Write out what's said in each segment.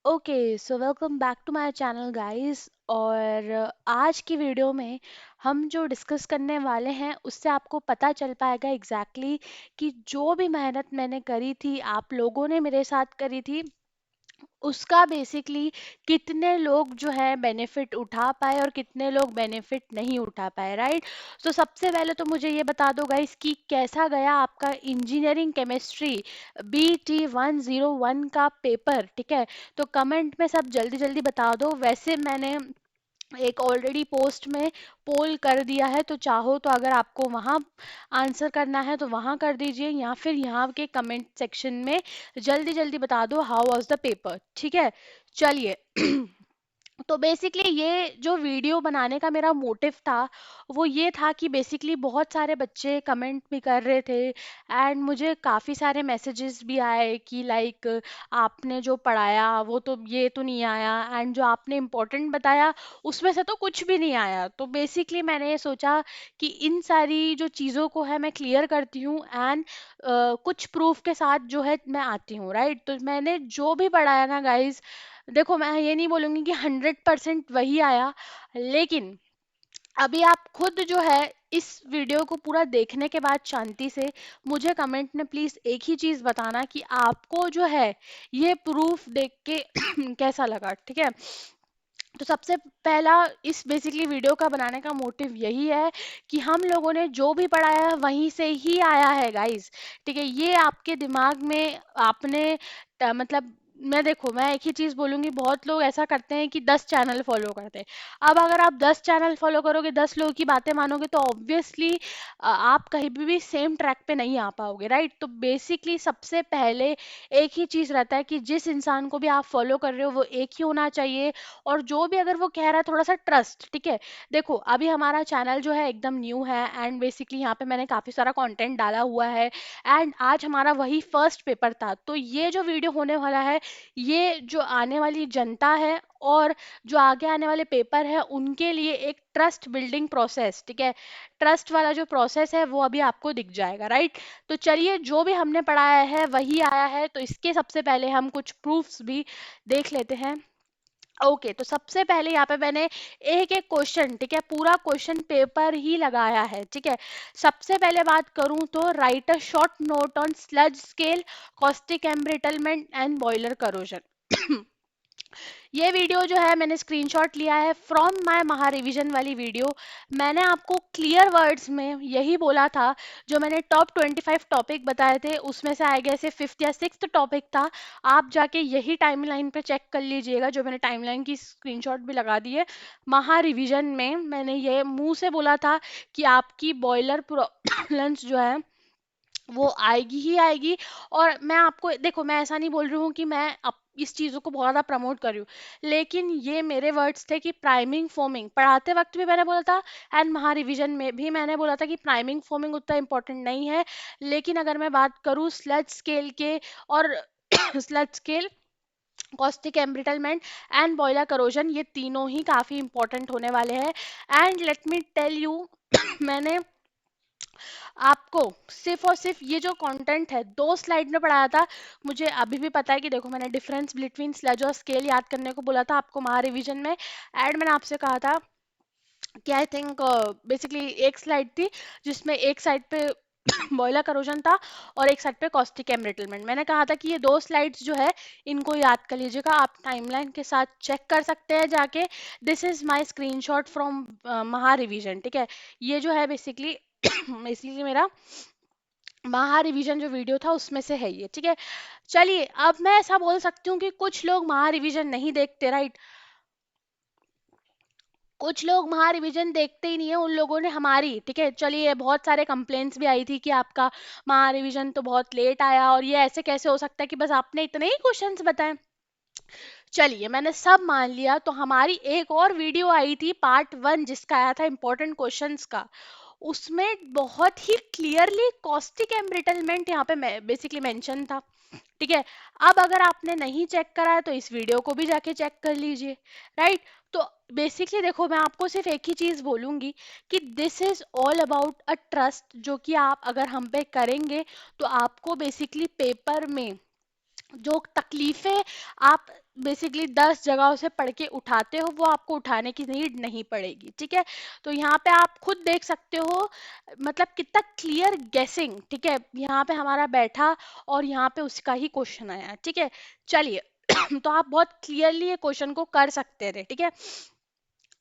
Okay so welcome back to my channel guys. और आज की वीडियो में हम जो डिस्कस करने वाले हैं उससे आपको पता चल पाएगा कि जो भी मेहनत मैंने करी थी, आप लोगों ने मेरे साथ करी थी, उसका बेसिकली कितने लोग जो है बेनिफिट उठा पाए और कितने लोग बेनिफिट नहीं उठा पाए, राइट। तो सबसे पहले तो मुझे ये बता दो गाइस कि कैसा गया आपका इंजीनियरिंग केमिस्ट्री BT 101 का पेपर, ठीक है। तो कमेंट में सब जल्दी जल्दी बता दो। वैसे मैंने एक ऑलरेडी पोस्ट में पोल कर दिया है, तो चाहो तो अगर आपको वहां आंसर करना है तो वहां कर दीजिए, या फिर यहाँ के कमेंट सेक्शन में जल्दी जल्दी बता दो हाउ वाज द पेपर, ठीक है। चलिए तो बेसिकली ये जो वीडियो बनाने का मेरा मोटिव था वो ये था कि बेसिकली बहुत सारे बच्चे कमेंट भी कर रहे थे एंड मुझे काफ़ी सारे मैसेजेस भी आए कि लाइक आपने जो पढ़ाया वो तो ये तो नहीं आया, एंड जो आपने इम्पोर्टेंट बताया उसमें से तो कुछ भी नहीं आया। तो बेसिकली मैंने ये सोचा कि इन सारी जो चीज़ों को है मैं क्लियर करती हूँ एंड कुछ प्रूफ के साथ जो है मैं आती हूँ, राइट। तो मैंने जो भी पढ़ाया ना गाइज, देखो मैं ये नहीं बोलूंगी कि 100% वही आया, लेकिन अभी आप खुद जो है इस वीडियो को पूरा देखने के बाद शांति से मुझे कमेंट में प्लीज एक ही चीज बताना कि आपको जो है ये प्रूफ देख के कैसा लगा, ठीक है। तो सबसे पहला इस बेसिकली वीडियो का बनाने का मोटिव यही है कि हम लोगों ने जो भी पढ़ाया है वहीं से ही आया है गाइस, ठीक है। ये आपके दिमाग में आपने मतलब मैं देखो मैं एक ही चीज बोलूंगी, बहुत लोग ऐसा करते हैं कि 10 चैनल फॉलो करते हैं। अब अगर आप 10 चैनल फॉलो करोगे, 10 लोगों की बातें मानोगे, तो ऑब्वियसली आप कहीं भी सेम ट्रैक पे नहीं आ पाओगे, राइट। तो बेसिकली सबसे पहले एक ही चीज रहता है कि जिस इंसान को भी आप फॉलो कर रहे हो वो एक ही होना चाहिए, और जो भी अगर वो कह रहा है थोड़ा सा ट्रस्ट, ठीक है। देखो अभी हमारा चैनल जो है एकदम न्यू है एंड बेसिकली यहाँ पे मैंने काफी सारा कंटेंट डाला हुआ है एंड आज हमारा वही फर्स्ट पेपर था। तो ये जो वीडियो होने वाला है ये जो आने वाली जनता है और जो आगे आने वाले पेपर है उनके लिए एक ट्रस्ट बिल्डिंग प्रोसेस, ठीक है। ट्रस्ट वाला जो प्रोसेस है वो अभी आपको दिख जाएगा, राइट। तो चलिए जो भी हमने पढ़ाया है वही आया है, तो इसके सबसे पहले हम कुछ प्रूफ्स भी देख लेते हैं। ओके तो सबसे पहले यहाँ पे मैंने एक एक क्वेश्चन, ठीक है, पूरा क्वेश्चन पेपर ही लगाया है, ठीक है। सबसे पहले बात करूं तो right a short note on sludge scale, caustic embrittlement and boiler corrosion. ये वीडियो जो है मैंने स्क्रीनशॉट लिया है फ्रॉम माय महा रिवीजन वाली वीडियो। मैंने आपको क्लियर वर्ड्स में यही बोला था, जो मैंने टॉप 25 टॉपिक बताए थे उसमें से आई गेस ये फिफ्थ या सिक्स्थ टॉपिक था। आप जाके यही टाइमलाइन पे चेक कर लीजिएगा, जो मैंने टाइमलाइन की स्क्रीनशॉट भी लगा दी है। महा रिवीजन में मैंने ये मुंह से बोला था कि आपकी बॉयलर प्रॉब्लम्स जो है वो आएगी ही आएगी। और मैं आपको देखो मैं ऐसा नहीं बोल रही हूँ कि मैं इस चीज़ों को बहुत ज़्यादा प्रमोट कर रही हूँ, लेकिन ये मेरे वर्ड्स थे कि प्राइमिंग फोमिंग पढ़ाते वक्त भी मैंने बोला था एंड महा रिवीजन में भी मैंने बोला था कि प्राइमिंग फोमिंग उतना इम्पोर्टेंट नहीं है। लेकिन अगर मैं बात करूँ स्लज स्केल के और sludge scale, caustic embrittlement and boiler corrosion, ये तीनों ही काफ़ी इंपॉर्टेंट होने वाले हैं। And let me tell you मैंने आपको सिर्फ और सिर्फ ये जो कंटेंट है 2 स्लाइड में पढ़ाया था। मुझे अभी भी पता है कि देखो मैंने डिफरेंस बिटवीन स्लज और स्केल याद करने को बोला था आपको महा रिवीजन में, एंड मैंने आपसे कहा था कि आई थिंक बेसिकली एक स्लाइड थी जिसमें एक साइड पे बॉयलर करोजन था और एक साइड पे कॉस्टिक एम्ब्रिटलमेंट। मैंने कहा था कि ये 2 स्लाइड्स जो है इनको याद कर लीजिएगा, आप टाइमलाइन के साथ चेक कर सकते हैं जाके। This is my screenshot from महा रिवीजन, ठीक है। ये जो है बेसिकली बेसिकली मेरा महा रिवीजन जो वीडियो था उसमें से है ये, ठीक है। चलिए अब मैं ऐसा बोल सकती हूँ कि कुछ लोग महा रिवीजन नहीं देखते, राइट। कुछ लोग महा रिवीजन देखते ही नहीं है, उन लोगों ने हमारी, ठीक है। चलिए बहुत सारे कंप्लेंट्स भी आई थी कि आपका महा रिवीजन तो बहुत लेट आया और ये ऐसे कैसे हो सकता है कि बस आपने इतने ही क्वेश्चंस बताए। चलिए मैंने सब मान लिया, तो हमारी एक और वीडियो आई थी पार्ट 1 जिसका आया था इंपॉर्टेंट क्वेश्चंस का। उसमें बहुत ही क्लियरली कॉस्टिक एम्ब्रिटलमेंट यहाँ पे बेसिकली मेंशन था, ठीक है। अब अगर आपने नहीं चेक करा है तो इस वीडियो को भी जाके चेक कर लीजिए, राइट। तो बेसिकली देखो मैं आपको सिर्फ एक ही चीज बोलूंगी कि this is all about a trust, जो कि आप अगर हम पे करेंगे तो आपको बेसिकली पेपर में जो तकलीफें आप बेसिकली 10 जगहों से पढ़ के उठाते हो, वो आपको उठाने की नीड नहीं पड़ेगी, ठीक है। तो यहाँ पे आप खुद देख सकते हो मतलब कितना क्लियर गेसिंग, ठीक है, यहाँ पे हमारा बैठा और यहाँ पे उसका ही क्वेश्चन आया, ठीक है। चलिए तो आप बहुत क्लियरली ये क्वेश्चन को कर सकते थे, ठीक है।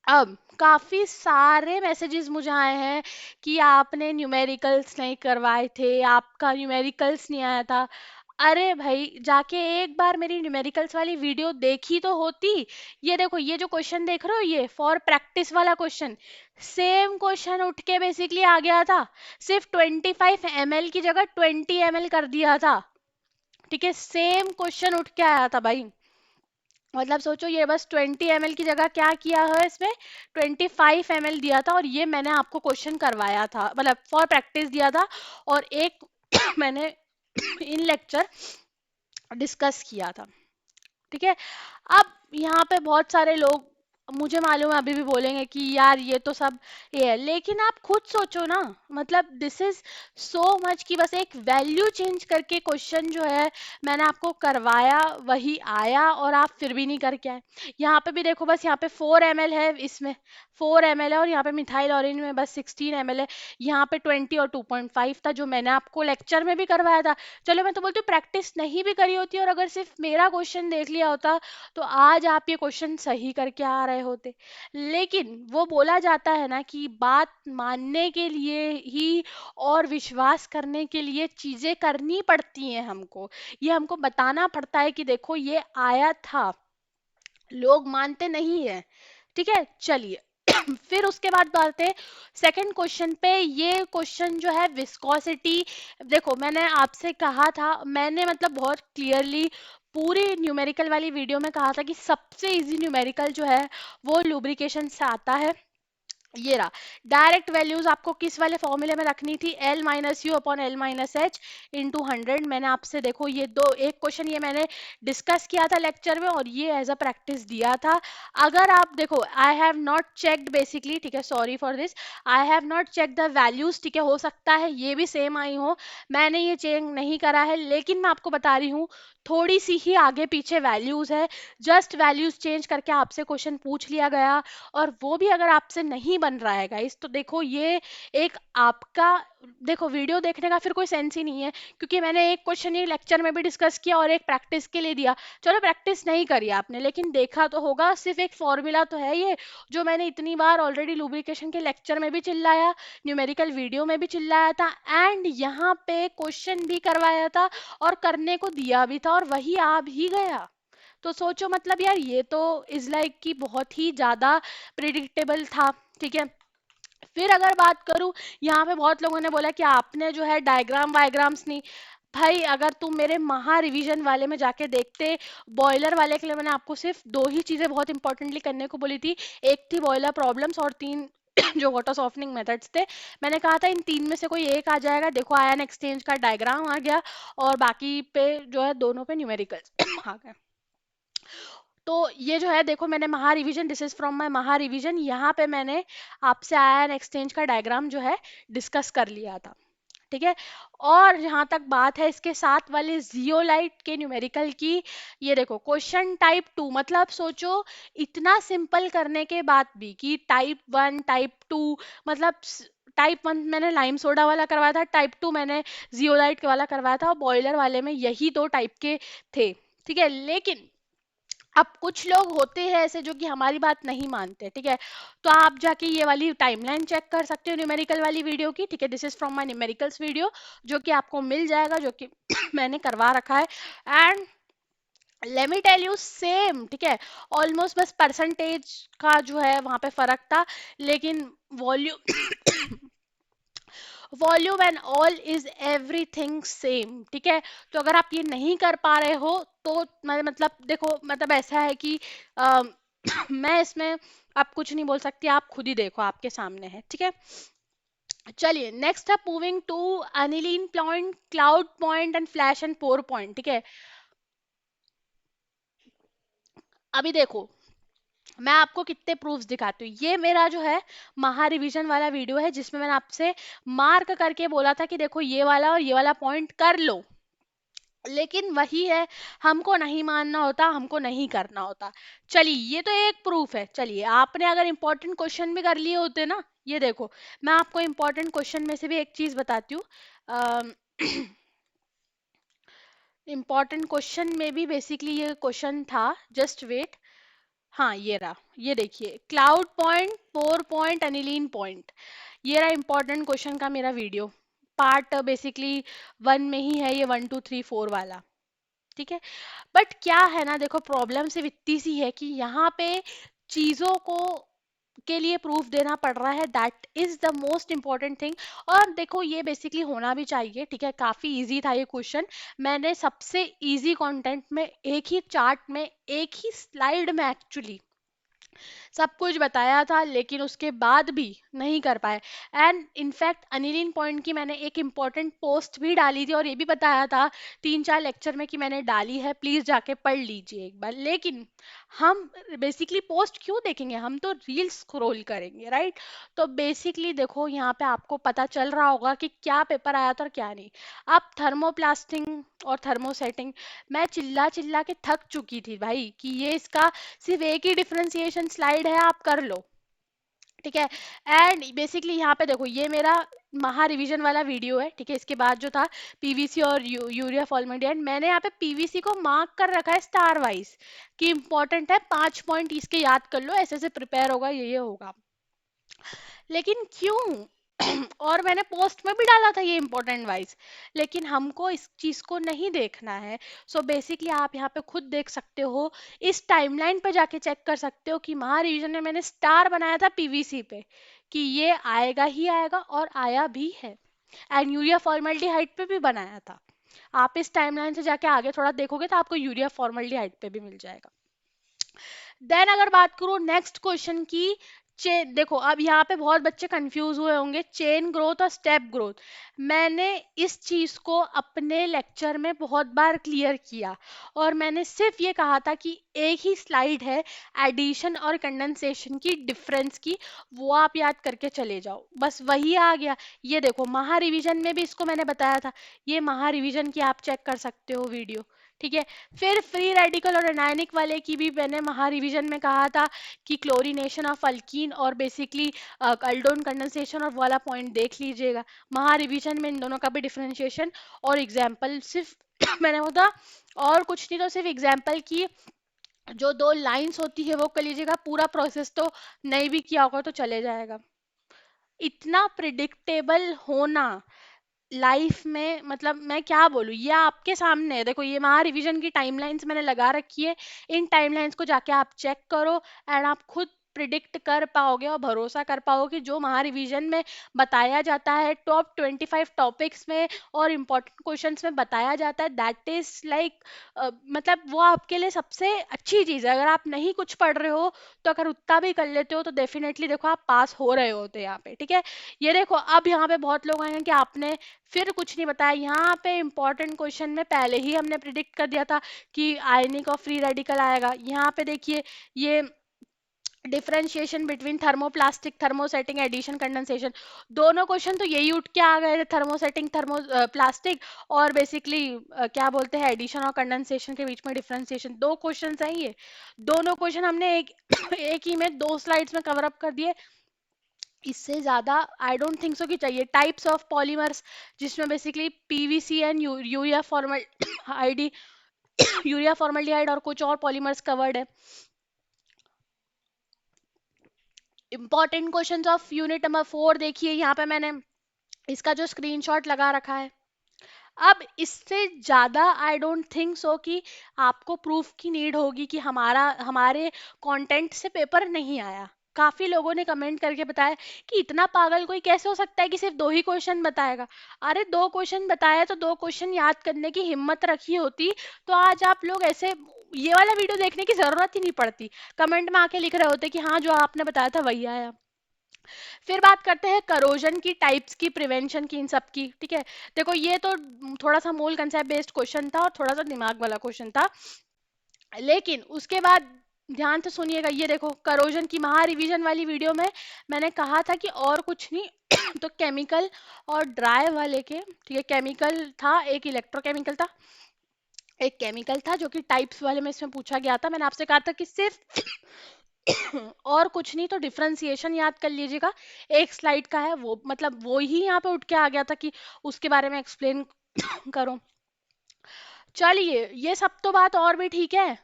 अब काफी सारे मैसेजेस मुझे आए हैं कि आपने न्यूमेरिकल्स नहीं करवाए थे, आपका न्यूमेरिकल्स नहीं आया था। अरे भाई जाके एक बार मेरी न्यूमेरिकल्स वाली वीडियो देखी तो होती। ये देखो, ये जो क्वेश्चन देख रहे हो, ये फॉर प्रैक्टिस वाला क्वेश्चन, सेम क्वेश्चन उठ के बेसिकली आ गया था। सिर्फ 25 ml की जगह 20 ml कर दिया था, ठीक है। सेम क्वेश्चन उठ के आया था भाई। मतलब सोचो, ये बस 20 ml की जगह क्या किया है इसमें, 25 ml दिया था, और ये मैंने आपको क्वेश्चन करवाया था, मतलब फॉर प्रैक्टिस दिया था। और एक मैंने इन लेक्चर डिस्कस किया था, ठीक है। अब यहाँ पे बहुत सारे लोग, मुझे मालूम है अभी भी बोलेंगे कि यार ये तो सब ये है, लेकिन आप खुद सोचो ना, मतलब दिस इज सो मच कि बस एक वैल्यू चेंज करके क्वेश्चन जो है मैंने आपको करवाया, वही आया, और आप फिर भी नहीं करके आए। यहाँ पे भी देखो, बस यहाँ पे 4 ml है, इसमें 4 ml है, और यहाँ पे मिथाइल ऑरेंज में बस 16 ml है। यहाँ पे 20 और 2.5 था, जो मैंने आपको लेक्चर में भी करवाया था। चलो मैं तो बोलती हूँ प्रैक्टिस नहीं भी करी होती और अगर सिर्फ मेरा क्वेश्चन देख लिया होता, तो आज आप ये क्वेश्चन सही करके आ रहे होते। लेकिन वो बोला जाता है ना कि बात मानने के लिए ही और विश्वास करने के लिए चीजें करनी पड़ती हैं हमको। ये हमको बताना पड़ता है कि देखो ये आया था, लोग मानते नहीं है, ठीक है। चलिए फिर उसके बाद बात है सेकंड क्वेश्चन पे। ये क्वेश्चन जो है विस्कोसिटी, देखो मैंने आपसे कहा था, मैंने मतलब बहुत क्लियरली पूरी न्यूमेरिकल वाली वीडियो में कहा था कि सबसे इजी न्यूमेरिकल जो है वो लुब्रिकेशन से आता है। ये रहा, डायरेक्ट वैल्यूज आपको किस वाले फॉर्मूले में रखनी थी, L minus you upon L minus H into 100। मैंने आपसे देखो ये दो, एक क्वेश्चन ये मैंने डिस्कस किया था लेक्चर में और ये एज अ प्रैक्टिस दिया था। अगर आप देखो, I have not checked basically, ठीक है, sorry for this, I have not check the values, ठीक है, हो सकता है ये भी सेम आई हो, मैंने ये चेक नहीं करा है, लेकिन मैं आपको बता रही हूँ थोड़ी सी ही आगे पीछे वैल्यूज है, जस्ट वैल्यूज चेंज करके आपसे क्वेश्चन पूछ लिया गया, और वो भी अगर आपसे नहीं बन रहा है गाइस, तो देखो ये एक आपका, देखो वीडियो देखने का फिर कोई सेंस ही नहीं है, क्योंकि मैंने एक क्वेश्चन ये लेक्चर में भी डिस्कस किया और एक प्रैक्टिस के लिए दिया। चलो प्रैक्टिस नहीं करी आपने, लेकिन देखा तो होगा, सिर्फ एक फॉर्मूला तो है ये, जो मैंने इतनी बार ऑलरेडी लुब्रिकेशन के लेक्चर में भी चिल्लाया, न्यूमेरिकल वीडियो में भी चिल्लाया था, एंड यहाँ पे क्वेश्चन भी करवाया था और करने को दिया भी था, और वही आ भी गया। तो सोचो मतलब यार, ये तो इज लाइक कि बहुत ही ज्यादा प्रिडिक्टेबल था, ठीक है। फिर अगर बात करूं, यहाँ पे बहुत लोगों ने बोला कि आपने जो है डायग्राम वायग्राम्स नहीं, भाई अगर तुम मेरे महा रिवीजन वाले में जाके देखते, बॉयलर वाले के लिए मैंने आपको सिर्फ दो ही चीजें बहुत इंपॉर्टेंटली करने को बोली थी। एक थी बॉयलर प्रॉब्लम्स और तीन जो वाटर सॉफ्टनिंग मेथड्स थे। मैंने कहा था इन तीन में से कोई एक आ जाएगा, देखो आयन एक्सचेंज का डायग्राम आ गया, और बाकी पे जो है दोनों पे न्यूमेरिकल्स आ गए। तो ये जो है देखो, मैंने महा revision, this is from my महा रिवीजन, यहाँ पे मैंने आपसे आयन एक्सचेंज का डायग्राम जो है डिस्कस कर लिया था, ठीक है। और जहां तक बात है इसके साथ वाले जियोलाइट के न्यूमेरिकल की, ये देखो क्वेश्चन टाइप 2, मतलब सोचो इतना सिंपल करने के बाद भी कि टाइप 1 टाइप 2, मतलब टाइप 1 मैंने लाइम सोडा वाला करवाया था, टाइप 2 मैंने जियोलाइट वाला करवाया था, और बॉयलर वाले में यही दो टाइप के थे, ठीक है। लेकिन अब कुछ लोग होते हैं ऐसे जो कि हमारी बात नहीं मानते, ठीक है। तो आप जाके ये वाली टाइमलाइन चेक कर सकते हो न्यूमेरिकल वाली वीडियो की, ठीक है, this is from my numericals video, जो कि आपको मिल जाएगा, जो कि मैंने करवा रखा है। And let me tell you same, ठीक है, ऑलमोस्ट बस परसेंटेज का जो है वहां पे फर्क था, लेकिन volume volume and all is everything same, ठीक है। तो अगर आप ये नहीं कर पा रहे हो, तो मतलब देखो, मतलब ऐसा है कि मैं इसमें आप कुछ नहीं बोल सकती, आप खुद ही देखो, आपके सामने है, ठीक है। चलिए नेक्स्ट है moving to aniline point, cloud point and flash and pour point, ठीक है। अभी देखो, मैं आपको कितने प्रूफ्स दिखाती हूँ। ये मेरा जो है महा रिवीजन वाला वीडियो है, जिसमें मैंने आपसे मार्क करके बोला था कि देखो ये वाला और ये वाला पॉइंट कर लो, लेकिन वही है, हमको नहीं मानना होता, हमको नहीं करना होता। चलिए ये तो एक प्रूफ है। चलिए आपने अगर इंपॉर्टेंट क्वेश्चन भी कर लिए होते ना, ये देखो मैं आपको इंपॉर्टेंट क्वेश्चन में से भी एक चीज बताती हूँ। इंपॉर्टेंट क्वेश्चन में भी बेसिकली ये क्वेश्चन था, जस्ट वेट। हाँ ये रहा, ये देखिए, cloud point, pour point, aniline point, ये रहा इंपॉर्टेंट क्वेश्चन का मेरा वीडियो। पार्ट बेसिकली वन में ही है ये, 1 2 3 4 वाला। ठीक है। बट क्या है ना, देखो प्रॉब्लम सिर्फ इतनी सी है कि यहाँ पे चीजों को के लिए प्रूफ देना पड़ रहा है, that is the most important thing. और देखो ये बेसिकली होना भी चाहिए, ठीक है, काफी इजी था ये क्वेश्चन। मैंने सबसे इजी कंटेंट में, एक ही चार्ट में, एक ही स्लाइड में एक्चुअली सब कुछ बताया था, लेकिन उसके बाद भी नहीं कर पाए। एंड इनफैक्ट अनिलिन पॉइंट की मैंने एक इम्पॉर्टेंट पोस्ट भी डाली थी, और ये भी बताया था 3 4 लेक्चर में कि मैंने डाली है, प्लीज जाके पढ़ लीजिए एक बार। लेकिन हम बेसिकली पोस्ट क्यों देखेंगे, हम तो रील स्क्रॉल करेंगे, राइट। तो बेसिकली देखो यहाँ पे आपको पता चल रहा होगा कि क्या पेपर आया था और क्या नहीं। अब थर्मोप्लास्टिंग और थर्मोसेटिंग, मैं चिल्ला चिल्ला के थक चुकी थी भाई कि ये इसका सिर्फ एक ही डिफरेंशिएशन स्लाइड है, आप कर लो, ठीक है। एंड बेसिकली यहाँ पे देखो ये मेरा महा रिवीजन वाला वीडियो है, ठीक है। इसके बाद जो था पीवीसी और यूरिया फॉर्मेल्डिहाइड, मैंने यहाँ पे पीवीसी को मार्क कर रखा है स्टार वाइज कि इंपॉर्टेंट है, 5 पॉइंट इसके याद कर लो, ऐसे ऐसे प्रिपेयर होगा, ये होगा। लेकिन क्यों? और मैंने पोस्ट में भी डाला था ये इंपॉर्टेंट वाइज, लेकिन हमको इस चीज को नहीं देखना है। सो बेसिकली आप यहाँ पे खुद देख सकते हो, इस टाइमलाइन पे जाके चेक कर सकते हो कि महा रिवीजन में मैंने स्टार बनाया था पीवीसी पे कि ये आएगा ही आएगा, और आया भी है। एंड यूरिया फॉर्मल्डिहाइड पे भी बनाया था। आप इस टाइमलाइन से जाके आगे थोड़ा देखोगे तो आपको यूरिया फॉर्मल्डिहाइड पे भी मिल जाएगा। देन अगर बात करूं नेक्स्ट क्वेश्चन की, चेन, देखो अब यहाँ पे बहुत बच्चे कंफ्यूज हुए होंगे, चेन ग्रोथ और स्टेप ग्रोथ। मैंने इस चीज को अपने लेक्चर में बहुत बार क्लियर किया, और मैंने सिर्फ ये कहा था कि एक ही स्लाइड है एडिशन और कंडेंसेशन की डिफरेंस की, वो आप याद करके चले जाओ, बस वही आ गया। ये देखो महा रिवीजन में भी इसको मैंने बताया था, ये महा रिवीजन की आप चेक कर सकते हो वीडियो, ठीक है। फिर फ्री रेडिकल और एनायनिक वाले की भी मैंने महा रिवीजन में कहा था कि क्लोरीनेशन ऑफ अल्कीन और बेसिकली अल्डोन कंडेंसेशन और वाला पॉइंट देख लीजिएगा। महा रिवीजन में इन दोनों का भी डिफरेंशिएशन और एग्जाम्पल सिर्फ मैंने बोला, और कुछ नहीं तो सिर्फ एग्जाम्पल की जो 2 लाइंस होती है वो कर लीजिएगा, पूरा प्रोसेस तो नहीं भी किया होगा तो चले जाएगा। इतना प्रिडिक्टेबल होना लाइफ में, मतलब मैं क्या बोलूँ, ये आपके सामने है, देखो ये महा रिवीजन की टाइमलाइंस मैंने लगा रखी है, इन टाइमलाइंस को जाके आप चेक करो, एंड आप खुद प्रिडिक्ट कर पाओगे और भरोसा कर पाओगे कि जो महा रिवीजन में बताया जाता है टॉप 25 टॉपिक्स में और इम्पोर्टेंट क्वेश्चंस में बताया जाता है, दैट इज लाइक, मतलब वो आपके लिए सबसे अच्छी चीज़ है। अगर आप नहीं कुछ पढ़ रहे हो तो अगर उतना भी कर लेते हो तो डेफिनेटली देखो आप पास हो रहे होते यहाँ पे, ठीक है। ये देखो अब यहाँ पे बहुत लोग आएंगे कि आपने फिर कुछ नहीं बताया, यहाँ पे इंपॉर्टेंट क्वेश्चन में पहले ही हमने प्रिडिक्ट कर दिया था कि आयनिक और फ्री रेडिकल आएगा। यहाँ पे देखिए ये differentiation between thermoplastic, thermosetting, addition, condensation, दोनों क्वेश्चन तो यही उठ के आ गए थे, थर्मोसेटिंग, थर्मो प्लास्टिक, और बेसिकली क्या बोलते हैं एडिशन और कंडेंसेशन के बीच में डिफरेंशिएशन, 2 क्वेश्चन हैं ये। दोनों क्वेश्चन हमने एक एक ही में 2 स्लाइड्स में कवर अप कर दिए, इससे ज्यादा आई डोंट थिंक सो कि चाहिए। टाइप्स ऑफ पॉलीमर्स, जिसमें basically PVC and urea formal ID urea formaldehyde और कुछ और पॉलीमर्स कवर्ड है। Important questions of unit number 4 देखिए, यहाँ पे मैंने इसका जो स्क्रीनशॉट लगा रखा है। अब इससे ज्यादा आई डोंट थिंक सो कि आपको प्रूफ की नीड होगी कि हमारे कंटेंट से पेपर नहीं आया। काफी लोगों ने कमेंट करके बताया कि इतना पागल कोई कैसे हो सकता है कि सिर्फ 2 ही क्वेश्चन बताएगा। अरे 2 क्वेश्चन बताया तो 2 क्वेश्चन याद करने की हिम्मत रखी होती तो आज आप लोग ऐसे ये वाला वीडियो देखने की जरूरत ही नहीं पड़ती, कमेंट में आके लिख रहे होते कि हाँ जो आपने बताया था वही आया। फिर बात करते हैं करोजन की, टाइप्स की, प्रिवेंशन की, इन सब की, ठीक है। देखो ये तो थोड़ा सा मूल कंसेप्ट बेस्ड क्वेश्चन था और थोड़ा सा दिमाग वाला क्वेश्चन था, लेकिन उसके बाद ध्यान से सुनिएगा। ये देखो करोजन की महा रिवीजन वाली वीडियो में मैंने कहा था कि और कुछ नहीं तो केमिकल और ड्राई वाले के, ठीक है, केमिकल था, एक इलेक्ट्रोकेमिकल था, एक केमिकल था जो कि टाइप्स वाले में इसमें पूछा गया था। मैंने आपसे कहा था कि सिर्फ और कुछ नहीं तो डिफरेंशिएशन याद कर लीजिएगा, एक स्लाइड का है वो, मतलब वो ही यहाँ पे उठ के आ गया था कि उसके बारे में एक्सप्लेन करो। चलिए ये सब तो बात और भी ठीक है।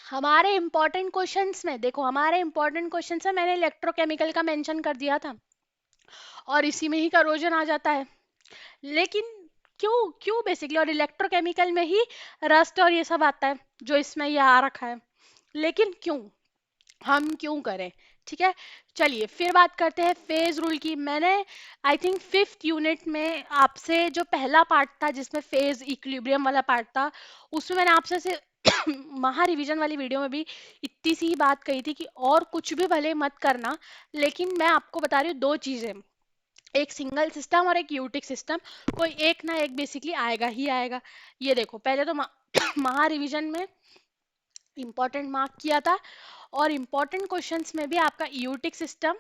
हमारे इंपॉर्टेंट क्वेश्चंस में देखो, हमारे इंपॉर्टेंट क्वेश्चंस में मैंने इलेक्ट्रोकेमिकल का मेंशन कर दिया था, और इसी में ही करोजन आ जाता है। लेकिन क्यों क्यों बेसिकली, और इलेक्ट्रोकेमिकल में ही रस्ट और ये सब आता है जो इसमें ये आ रखा है। लेकिन क्यों, हम क्यों करें? ठीक है, चलिए फिर बात करते हैं फेज रूल की। मैंने आई थिंक फिफ्थ यूनिट में आपसे जो पहला पार्ट था जिसमें फेज इक्विलिब्रियम वाला पार्ट था, उसमें मैंने आपसे से महा रिवीजन वाली वीडियो में भी इतनी सी ही बात कही थी कि और कुछ भी भले मत करना, लेकिन मैं आपको बता रही हूँ दो चीजें, एक सिंगल सिस्टम और एक यूटिक सिस्टम, कोई एक ना एक बेसिकली आएगा ही आएगा। ये देखो पहले तो महा रिवीजन में इंपॉर्टेंट मार्क किया था, और इंपॉर्टेंट क्वेश्चंस में भी आपका eutectic system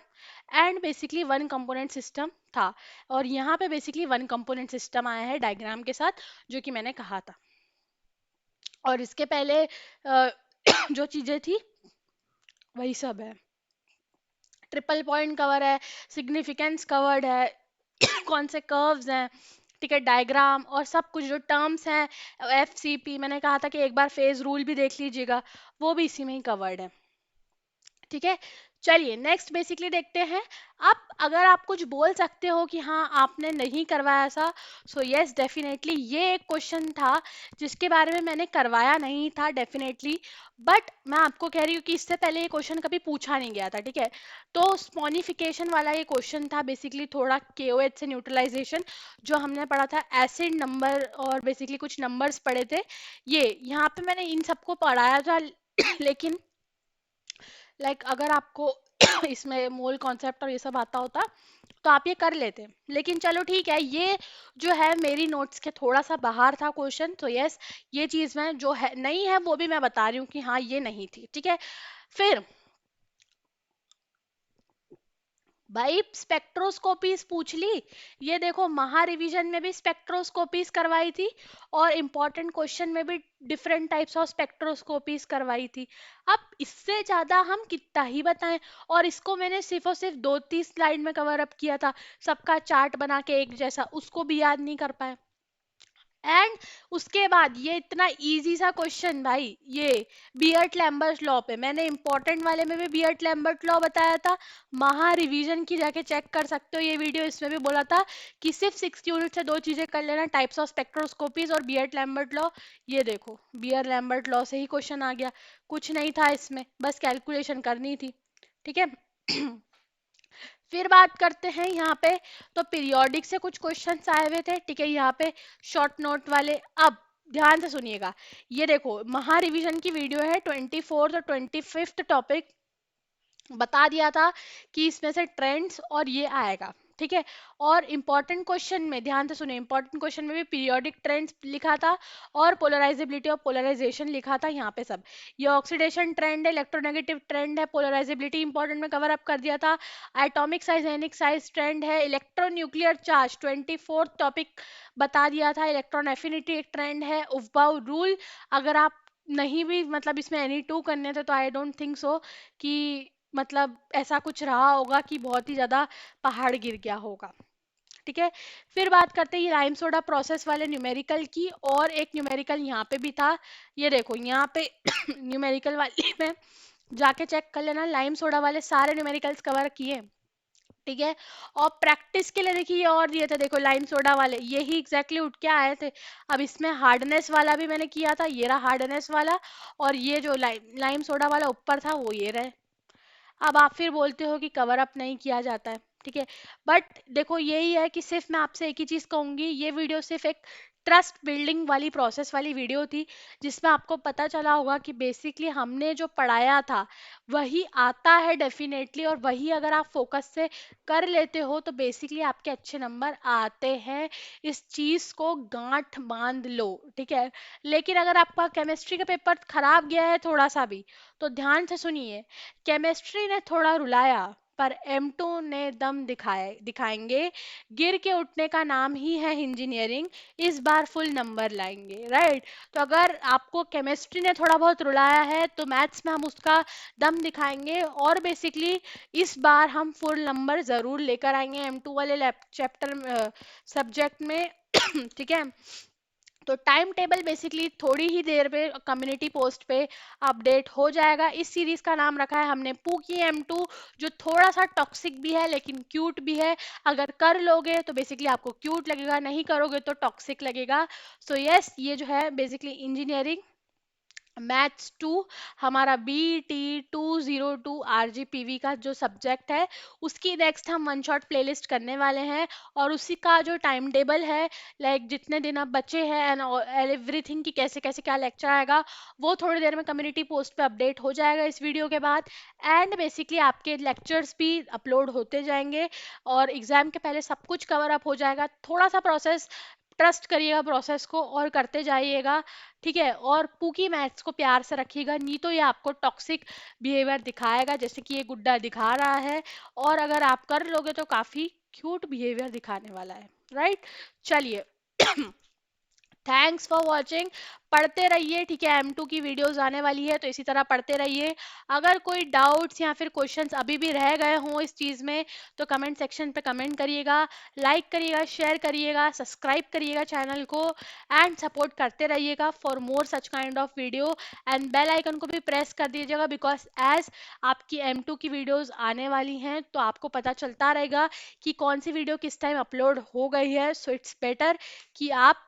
and basically one component system था। और यहाँ पे बेसिकली वन कंपोनेंट सिस्टम आया है डायग्राम के साथ, जो कि मैंने कहा था। और इसके पहले जो चीजें थी वही सब है। ट्रिपल पॉइंट कवर है, सिग्निफिकेंस कवर्ड है, कौन से कर्व्स हैं, ठीक है, डायग्राम और सब कुछ जो टर्म्स हैं, एफ सी पी, मैंने कहा था कि एक बार फेज रूल भी देख लीजिएगा, वो भी इसी में ही कवर्ड है। ठीक है, चलिए नेक्स्ट बेसिकली देखते हैं। आप अगर आप कुछ बोल सकते हो कि हाँ आपने नहीं करवाया ऐसा, सो यस डेफिनेटली ये एक क्वेश्चन था जिसके बारे में मैंने करवाया नहीं था डेफिनेटली, बट मैं आपको कह रही हूँ कि इससे पहले ये क्वेश्चन कभी पूछा नहीं गया था। ठीक है, तो स्पॉनिफिकेशन वाला ये क्वेश्चन था, बेसिकली थोड़ा केओएच से न्यूट्रलाइजेशन जो हमने पढ़ा था, एसिड नंबर और बेसिकली कुछ नंबर्स पढ़े थे, ये यहाँ पे मैंने इन सबको पढ़ाया था। लेकिन अगर आपको इसमें मोल कॉन्सेप्ट और ये सब आता होता तो आप ये कर लेते, लेकिन चलो ठीक है, ये जो है मेरी नोट्स के थोड़ा सा बाहर था क्वेश्चन, तो यस ये चीज में जो है नहीं है वो भी मैं बता रही हूँ कि हाँ ये नहीं थी। ठीक है, फिर भाई स्पेक्ट्रोस्कोपीज पूछ ली, ये देखो महा रिवीजन में भी स्पेक्ट्रोस्कोपीज करवाई थी, और इंपॉर्टेंट क्वेश्चन में भी डिफरेंट टाइप्स ऑफ स्पेक्ट्रोस्कोपीज करवाई थी। अब इससे ज्यादा हम कितना ही बताएं, और इसको मैंने सिर्फ और सिर्फ 2-3 स्लाइड में कवर अप किया था, सबका चार्ट बना के एक जैसा, उसको भी याद नहीं कर पाए। एंड उसके बाद ये इतना इजी सा क्वेश्चन भाई, ये बियर्ट लैम्बर्ट लॉ पे, मैंने इंपॉर्टेंट वाले में भी बियर्ट लैम्बर्ट लॉ बताया था, महा रिवीजन की जाके चेक कर सकते हो ये वीडियो, इसमें भी बोला था कि सिर्फ 6 यूनिट से दो चीजें कर लेना, टाइप्स ऑफ स्पेक्ट्रोस्कोपीज और बियर्ट लैम्बर्ट लॉ। ये देखो बियर लैम्बर्ट लॉ से ही क्वेश्चन आ गया, कुछ नहीं था इसमें, बस कैलकुलेशन करनी थी। ठीक है फिर बात करते हैं यहाँ पे, तो पीरियोडिक से कुछ क्वेश्चंस आए हुए थे। ठीक है, यहाँ पे शॉर्ट नोट वाले, अब ध्यान से सुनिएगा, ये देखो महा रिवीजन की वीडियो है, 24th और 25th टॉपिक बता दिया था कि इसमें से ट्रेंड्स और ये आएगा। ठीक है, और इंपॉर्टेंट क्वेश्चन में ध्यान से सुनिए, इंपॉर्टेंट क्वेश्चन में भी पीरियोडिक ट्रेंड्स लिखा था, और पोलराइजेबिलिटी और पोलराइजेशन लिखा था यहाँ पे सब। ये ऑक्सीडेशन ट्रेंड है, इलेक्ट्रोनेगेटिव ट्रेंड है, पोलराइजेबिलिटी इंपॉर्टेंट में कवर अप कर दिया था, एटॉमिक साइज एनिक साइज ट्रेंड है, इलेक्ट्रोन्यूक्लियर चार्ज 24th टॉपिक बता दिया था, इलेक्ट्रॉन एफिनिटी एक ट्रेंड है, उफबाउ रूल, अगर आप नहीं भी मतलब इसमें एनी टू करने थे तो आई डोंट थिंक सो कि मतलब ऐसा कुछ रहा होगा कि बहुत ही ज्यादा पहाड़ गिर गया होगा। ठीक है, फिर बात करते हैं ये लाइम सोडा प्रोसेस वाले न्यूमेरिकल की, और एक न्यूमेरिकल यहाँ पे भी था, ये देखो यहाँ पे न्यूमेरिकल वाले में जाके चेक कर लेना, लाइम सोडा वाले सारे न्यूमेरिकल्स कवर किए। ठीक है, और प्रैक्टिस के लिए देखिए ये और दिए थे, देखो लाइम सोडा वाले यही एग्जैक्टली उठ के आए थे। अब इसमें हार्डनेस वाला भी मैंने किया था, ये रहा हार्डनेस वाला, और ये जो लाइम सोडा वाला ऊपर था वो ये रहे। अब आप फिर बोलते हो कि कवर अप नहीं किया जाता है, ठीक है, बट देखो यही है कि सिर्फ मैं आपसे एक ही चीज कहूंगी, ये वीडियो सिर्फ एक ट्रस्ट बिल्डिंग वाली प्रोसेस वाली वीडियो थी, जिसमें आपको पता चला होगा कि बेसिकली हमने जो पढ़ाया था वही आता है डेफिनेटली, और वही अगर आप फोकस से कर लेते हो तो बेसिकली आपके अच्छे नंबर आते हैं। इस चीज को गांठ बांध लो, ठीक है। लेकिन अगर आपका केमिस्ट्री का पेपर खराब गया है थोड़ा सा भी, तो ध्यान से सुनिए, केमिस्ट्री ने थोड़ा रुलाया पर M2 ने दम दिखाएंगे। गिर के उठने का नाम ही है इंजीनियरिंग, इस बार फुल नंबर लाएंगे। राइट। तो अगर आपको केमिस्ट्री ने थोड़ा बहुत रुलाया है तो मैथ्स में हम उसका दम दिखाएंगे, और बेसिकली इस बार हम फुल नंबर जरूर लेकर आएंगे M2 वाले चैप्टर सब्जेक्ट में। ठीक है। तो टाइम टेबल बेसिकली थोड़ी ही देर में कम्युनिटी पोस्ट पे अपडेट हो जाएगा। इस सीरीज का नाम रखा है हमने पूकी M2, जो थोड़ा सा टॉक्सिक भी है लेकिन क्यूट भी है। अगर कर लोगे तो बेसिकली आपको क्यूट लगेगा, नहीं करोगे तो टॉक्सिक लगेगा। सो यस, ये जो है बेसिकली इंजीनियरिंग मैथ्स 2 हमारा BT202 RGPV का जो सब्जेक्ट है, उसकी नेक्स्ट हम वन शॉट प्लेलिस्ट करने वाले हैं। और उसी का जो टाइम टेबल है, लाइक जितने दिन अब बचे हैं एंड एवरीथिंग की कैसे कैसे क्या लेक्चर आएगा, वो थोड़ी देर में कम्युनिटी पोस्ट पे अपडेट हो जाएगा इस वीडियो के बाद। एंड बेसिकली आपके लेक्चर्स भी अपलोड होते जाएंगे और एग्जाम के पहले सब कुछ कवर अप हो जाएगा। थोड़ा सा प्रोसेस, ट्रस्ट करिएगा प्रोसेस को और करते जाइएगा। ठीक है। और पूकी मैथ्स को प्यार से रखिएगा, नहीं तो ये आपको टॉक्सिक बिहेवियर दिखाएगा जैसे कि ये गुड्डा दिखा रहा है। और अगर आप कर लोगे तो काफी क्यूट बिहेवियर दिखाने वाला है। राइट। चलिए। Thanks for watching. पढ़ते रहिए। ठीक है। M2 की वीडियोस आने वाली है तो इसी तरह पढ़ते रहिए। अगर कोई डाउट्स या फिर क्वेश्चंस अभी भी रह गए हों इस चीज़ में तो कमेंट सेक्शन पे कमेंट करिएगा, लाइक करिएगा, शेयर करिएगा, सब्सक्राइब करिएगा चैनल को, एंड सपोर्ट करते रहिएगा for more such kind of video. And bell icon को भी प्रेस कर दीजिएगा, बिकॉज एज आपकी M2 की वीडियोस आने वाली हैं तो आपको पता चलता रहेगा कि कौन सी वीडियो किस टाइम अपलोड हो गई है। सो इट्स बेटर कि आप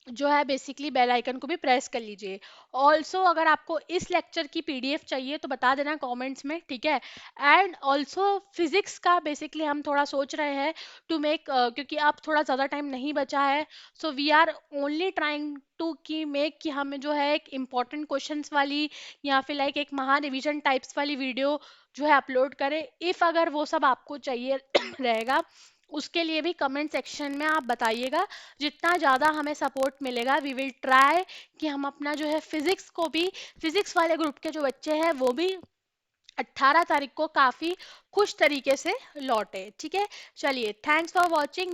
जो है बेसिकली बेल आइकन को भी प्रेस कर लीजिए। ऑल्सो अगर आपको इस लेक्चर की PDF चाहिए तो बता देना कमेंट्स में। ठीक है। एंड ऑल्सो फिजिक्स का बेसिकली हम थोड़ा सोच रहे हैं टू मेक, क्योंकि अब थोड़ा ज़्यादा टाइम नहीं बचा है, so we are only trying to की मेक कि हम जो है एक इम्पॉर्टेंट क्वेश्चंस वाली या फिर लाइक एक महा रिवीजन टाइप्स वाली वीडियो जो है अपलोड करें। इफ़ अगर वो सब आपको चाहिए रहेगा, उसके लिए भी कमेंट सेक्शन में आप बताइएगा। जितना ज़्यादा हमें सपोर्ट मिलेगा वी विल ट्राई कि हम अपना जो है फिजिक्स को भी, फिजिक्स वाले ग्रुप के जो बच्चे हैं वो भी 18 तारीख को काफ़ी खुश तरीके से लौटे। ठीक है। चलिए, थैंक्स फॉर वॉचिंग।